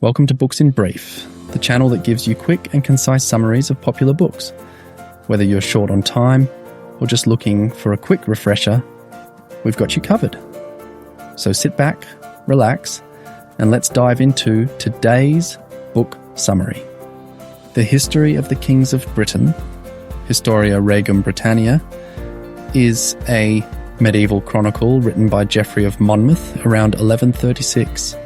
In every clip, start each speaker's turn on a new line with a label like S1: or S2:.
S1: Welcome to Books in Brief, the channel that gives you quick and concise summaries of popular books. Whether you're short on time or just looking for a quick refresher, we've got you covered. So sit back, relax, and let's dive into today's book summary. The History of the Kings of Britain, Historia Regum Britannia, is a medieval chronicle written by Geoffrey of Monmouth around 1136.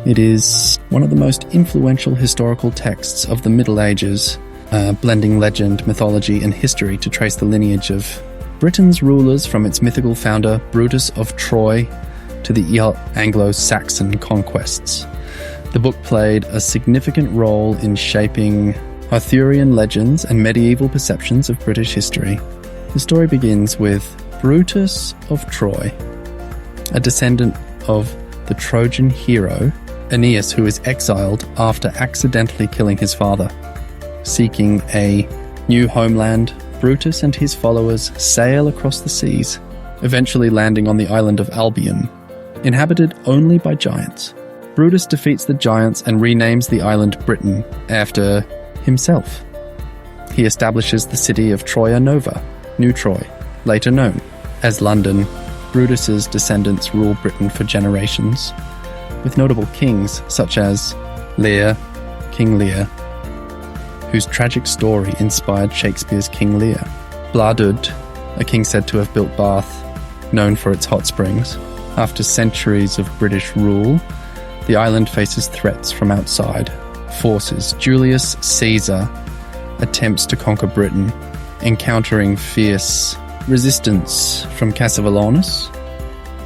S1: It is one of the most influential historical texts of the Middle Ages, blending legend, mythology, and history to trace the lineage of Britain's rulers from its mythical founder Brutus of Troy to the Anglo-Saxon conquests. The book played a significant role in shaping Arthurian legends and medieval perceptions of British history. The story begins with Brutus of Troy, a descendant of the Trojan hero Aeneas, who is exiled after accidentally killing his father. Seeking a new homeland, Brutus and his followers sail across the seas, eventually landing on the island of Albion, inhabited only by giants. Brutus defeats the giants and renames the island Britain after himself. He establishes the city of Troia Nova, New Troy, later known as London. Brutus's descendants rule Britain for generations, with notable kings such as Lear, King Lear, whose tragic story inspired Shakespeare's King Lear. Bladud, a king said to have built Bath, known for its hot springs. After centuries of British rule, the island faces threats from outside forces. Julius Caesar attempts to conquer Britain, encountering fierce resistance from Cassivellaunus,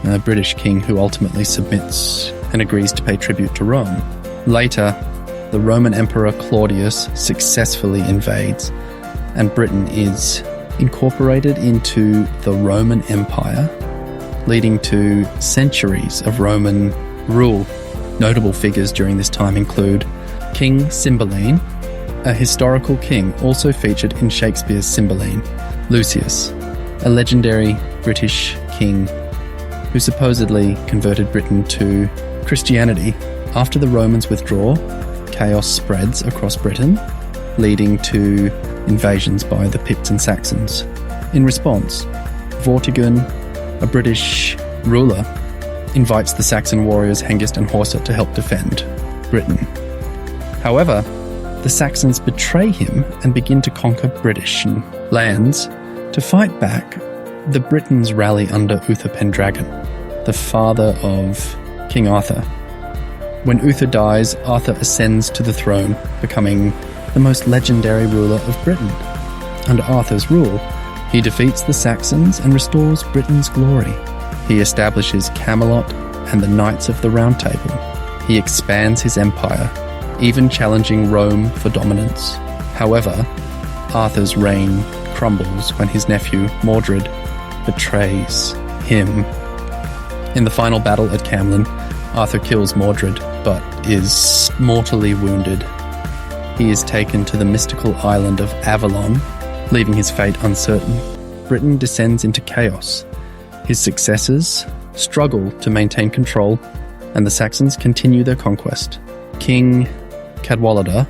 S1: a British king who ultimately submits and agrees to pay tribute to Rome. Later, the Roman Emperor Claudius successfully invades, and Britain is incorporated into the Roman Empire, leading to centuries of Roman rule. Notable figures during this time include King Cymbeline, a historical king also featured in Shakespeare's Cymbeline; Lucius, a legendary British king who supposedly converted Britain to Christianity. After the Romans withdraw, chaos spreads across Britain, leading to invasions by the Picts and Saxons. In response, Vortigern, a British ruler, invites the Saxon warriors Hengist and Horsa to help defend Britain. However, the Saxons betray him and begin to conquer British lands. To fight back, the Britons rally under Uther Pendragon, the father of King Arthur. When Uther dies, Arthur ascends to the throne, becoming the most legendary ruler of Britain. Under Arthur's rule, he defeats the Saxons and restores Britain's glory. He establishes Camelot and the Knights of the Round Table. He expands his empire, even challenging Rome for dominance. However, Arthur's reign crumbles when his nephew Mordred betrays him. In the final battle at Camlan, Arthur kills Mordred, but is mortally wounded. He is taken to the mystical island of Avalon, leaving his fate uncertain. Britain descends into chaos. His successors struggle to maintain control, and the Saxons continue their conquest. King Cadwallader,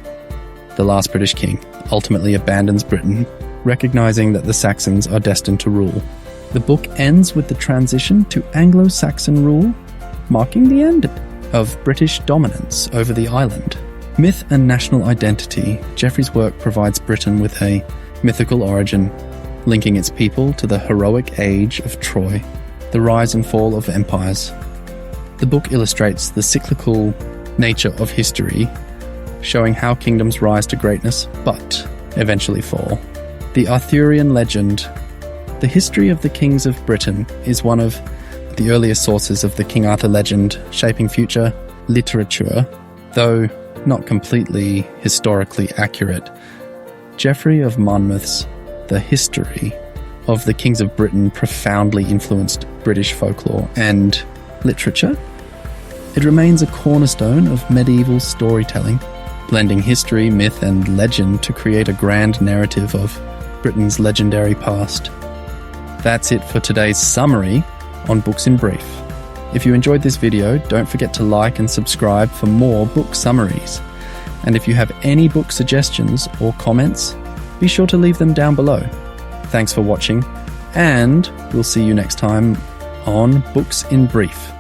S1: the last British king, ultimately abandons Britain, recognizing that the Saxons are destined to rule. The book ends with the transition to Anglo-Saxon rule, marking the end of British dominance over the island. Myth and national identity. Geoffrey's work provides Britain with a mythical origin, linking its people to the heroic age of Troy, the rise and fall of empires. The book illustrates the cyclical nature of history, showing how kingdoms rise to greatness but eventually fall. The Arthurian legend. The history of the kings of Britain is one of the earliest sources of the King Arthur legend, shaping future literature, though not completely historically accurate. Geoffrey of Monmouth's The History of the Kings of Britain profoundly influenced British folklore and literature. It remains a cornerstone of medieval storytelling, blending history, myth, and legend to create a grand narrative of Britain's legendary past. That's it for today's summary on Books in Brief. If you enjoyed this video, don't forget to like and subscribe for more book summaries. And if you have any book suggestions or comments, be sure to leave them down below. Thanks for watching, and we'll see you next time on Books in Brief.